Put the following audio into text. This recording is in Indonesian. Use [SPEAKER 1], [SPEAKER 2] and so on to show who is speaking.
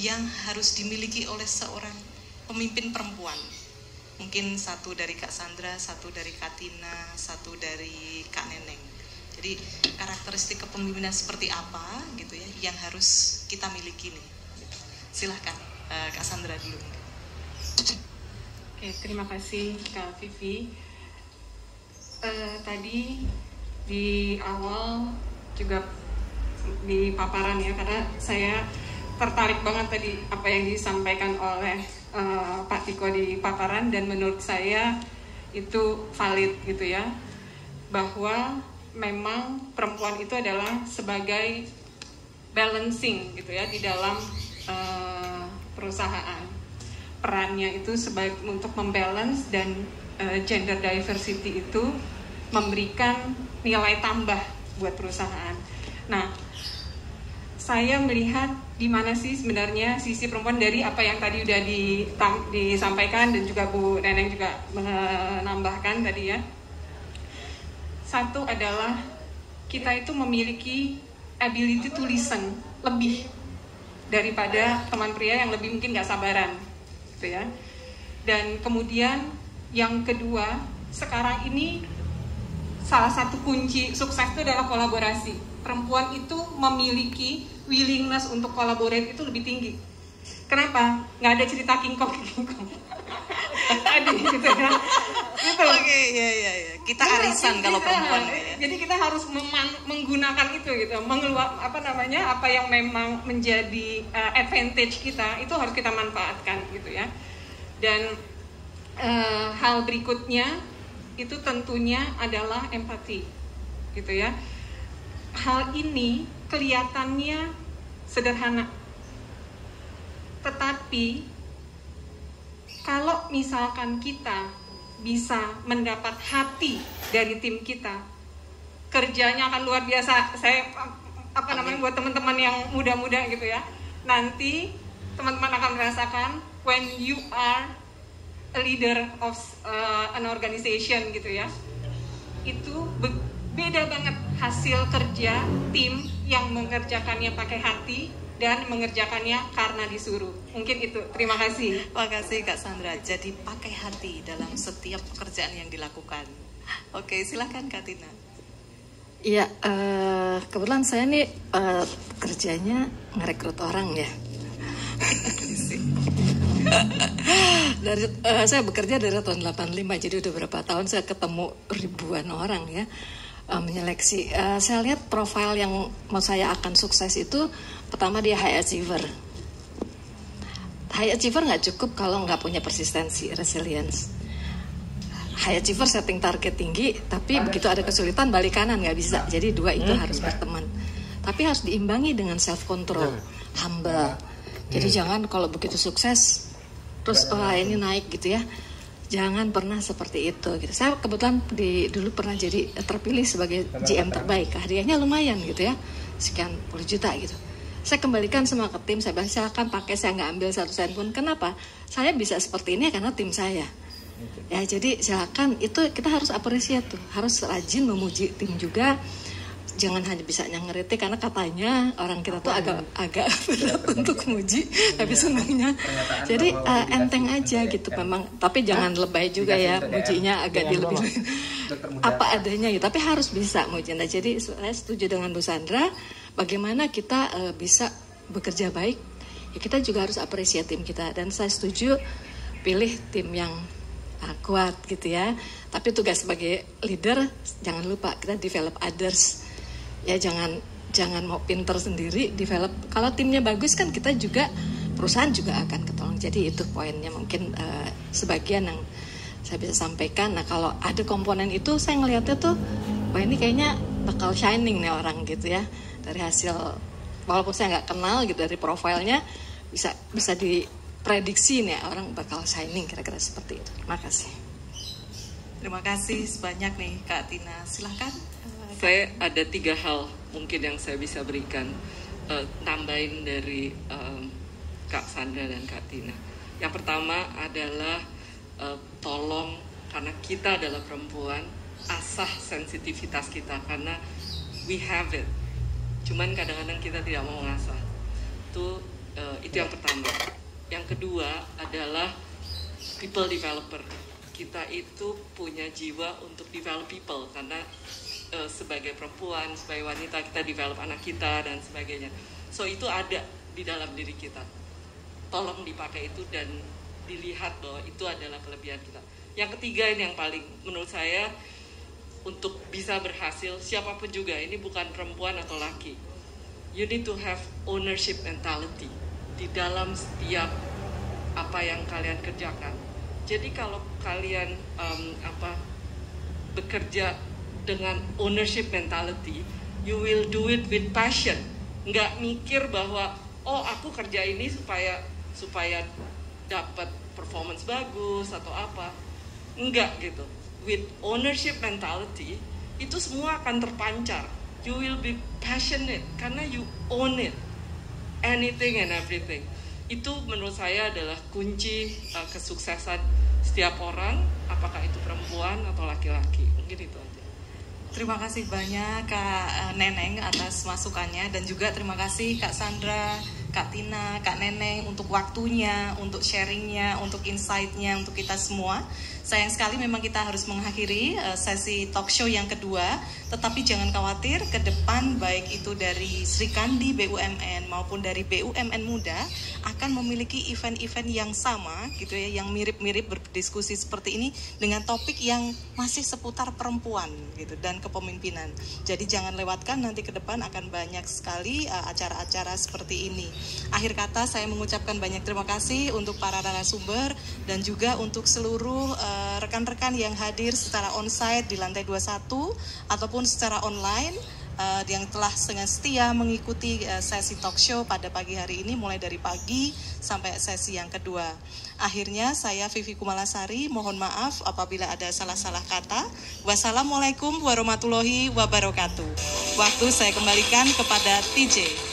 [SPEAKER 1] yang harus dimiliki oleh seorang pemimpin perempuan? Mungkin satu dari Kak Sandra, satu dari Kak Tina, satu dari Kak Neneng. Jadi karakteristik kepemimpinan seperti apa gitu ya yang harus kita miliki nih. Silahkan Kak Sandra dulu.
[SPEAKER 2] Oke, terima kasih Kak Vivi. Tadi di awal juga di paparan ya, karena saya tertarik banget tadi apa yang disampaikan oleh Pak Tiko di paparan, dan menurut saya itu valid gitu ya, bahwa memang perempuan itu adalah sebagai balancing gitu ya di dalam perusahaan. Perannya itu sebagai untuk membalance, dan gender diversity itu memberikan nilai tambah buat perusahaan. Nah, saya melihat di mana sih sebenarnya sisi perempuan dari apa yang tadi udah disampaikan, dan juga Bu Neneng juga menambahkan tadi ya. Satu adalah kita itu memiliki ability to listen lebih daripada teman pria yang lebih mungkin nggak sabaran, gitu ya. Dan kemudian yang kedua, sekarang ini salah satu kunci sukses itu adalah kolaborasi. Perempuan itu memiliki willingness untuk collaborate itu lebih tinggi. Kenapa? Nggak ada cerita King Kong. Tadi gitu ya. Gitu.
[SPEAKER 1] Oke, ya. Kita arisan kalau perempuan ya.
[SPEAKER 2] Jadi kita harus menggunakan itu gitu, apa yang memang menjadi advantage kita itu harus kita manfaatkan gitu ya. Dan hal berikutnya itu tentunya adalah empati gitu ya. Hal ini kelihatannya sederhana, tetapi kalau misalkan kita bisa mendapat hati dari tim kita, kerjanya akan luar biasa. Saya buat teman-teman yang muda-muda gitu ya, nanti teman-teman akan merasakan when you are a leader of an organization gitu ya, itu beda banget hasil kerja tim yang mengerjakannya pakai hati dan mengerjakannya karena disuruh. Mungkin itu. Terima kasih.
[SPEAKER 1] Terima kasih Kak Sandra. Jadi pakai hati dalam setiap pekerjaan yang dilakukan. Oke, silahkan Kak Tina.
[SPEAKER 3] Iya, kebetulan saya nih kerjanya ngerekrut orang ya. Saya bekerja dari tahun 85, jadi udah berapa tahun saya ketemu ribuan orang ya, menyeleksi. Saya lihat profil yang mau saya akan sukses itu, pertama dia high achiever. High achiever nggak cukup kalau nggak punya persistensi, resilience. High achiever setting target tinggi, tapi begitu ada kesulitan balik kanan nggak bisa. Jadi dua itu harus berteman. Tapi harus diimbangi dengan self control, humble. Jadi jangan kalau begitu sukses terus ini naik gitu ya. Jangan pernah seperti itu gitu. Saya kebetulan dulu pernah jadi terpilih sebagai GM terbaik. Hadiahnya lumayan gitu ya. Sekian puluh juta gitu. Saya kembalikan semua ke tim, saya bilang silakan pakai, saya nggak ambil 1 sen pun. Kenapa? Saya bisa seperti ini karena tim saya. Ya, jadi silakan, itu kita harus apresiasi tuh. Harus rajin memuji tim juga. Jangan hanya bisa ngeritik, karena katanya orang kita tuh agak berat untuk muji, tapi senangnya. Jadi enteng aja gitu memang, tapi jangan lebay juga ya, mujinya agak dilebih apa adanya gitu. Tapi harus bisa muji. Nah, jadi saya setuju dengan Bu Sandra, bagaimana kita bisa bekerja baik. Ya, kita juga harus apresiasi tim kita, dan saya setuju pilih tim yang kuat gitu ya. Tapi tugas sebagai leader jangan lupa kita develop others. Ya jangan mau pinter sendiri, develop. Kalau timnya bagus kan kita juga, perusahaan juga akan ketolong. Jadi itu poinnya mungkin sebagian yang saya bisa sampaikan. Nah, kalau ada komponen itu saya ngelihatnya tuh, wah ini kayaknya bakal shining nih orang gitu ya. Dari hasil, walaupun saya nggak kenal gitu, dari profilnya bisa diprediksi nih orang bakal shining, kira-kira seperti itu. Terima kasih.
[SPEAKER 1] Terima kasih sebanyak nih Kak Tina. Silahkan.
[SPEAKER 4] Saya ada 3 hal mungkin yang saya bisa berikan, tambahin dari Kak Sandra dan Kak Tina. Yang pertama adalah tolong, karena kita adalah perempuan, asah sensitivitas kita, karena we have it. Cuman kadang-kadang kita tidak mau mengasah. Itu Itu yang pertama. Yang kedua adalah people developer. Kita itu punya jiwa untuk develop people, karena sebagai perempuan, sebagai wanita, kita develop anak kita dan sebagainya. So itu ada di dalam diri kita. Tolong dipakai itu dan dilihat bahwa itu adalah kelebihan kita. Yang ketiga, ini yang paling menurut saya, untuk bisa berhasil, siapapun juga, ini bukan perempuan atau laki, you need to have ownership mentality di dalam setiap apa yang kalian kerjakan. Jadi kalau kalian bekerja dengan ownership mentality, you will do it with passion. Nggak mikir bahwa oh aku kerja ini supaya dapat performance bagus atau apa. Enggak gitu. With ownership mentality, itu semua akan terpancar. You will be passionate karena you own it, anything and everything. Itu menurut saya adalah kunci kesuksesan setiap orang, apakah itu perempuan atau laki-laki. Mungkin itu aja.
[SPEAKER 1] Terima kasih banyak Kak Neneng atas masukannya, dan juga terima kasih Kak Sandra, Kak Tina, Kak Neneng untuk waktunya, untuk sharingnya, untuk insight-nya untuk kita semua. Sayang sekali memang kita harus mengakhiri sesi talk show yang kedua, tetapi jangan khawatir, ke depan baik itu dari Sri Kandi BUMN maupun dari BUMN Muda akan memiliki event-event yang sama gitu ya, yang mirip-mirip berdiskusi seperti ini dengan topik yang masih seputar perempuan gitu dan kepemimpinan. Jadi jangan lewatkan, nanti ke depan akan banyak sekali acara-acara seperti ini. Akhir kata saya mengucapkan banyak terima kasih untuk para narasumber dan juga untuk seluruh rekan-rekan yang hadir secara onsite di lantai 21 ataupun secara online yang telah dengan setia mengikuti sesi talk show pada pagi hari ini mulai dari pagi sampai sesi yang kedua. Akhirnya saya Vivi Kumalasari mohon maaf apabila ada salah-salah kata. Wassalamualaikum warahmatullahi wabarakatuh. Waktu saya kembalikan kepada TJ.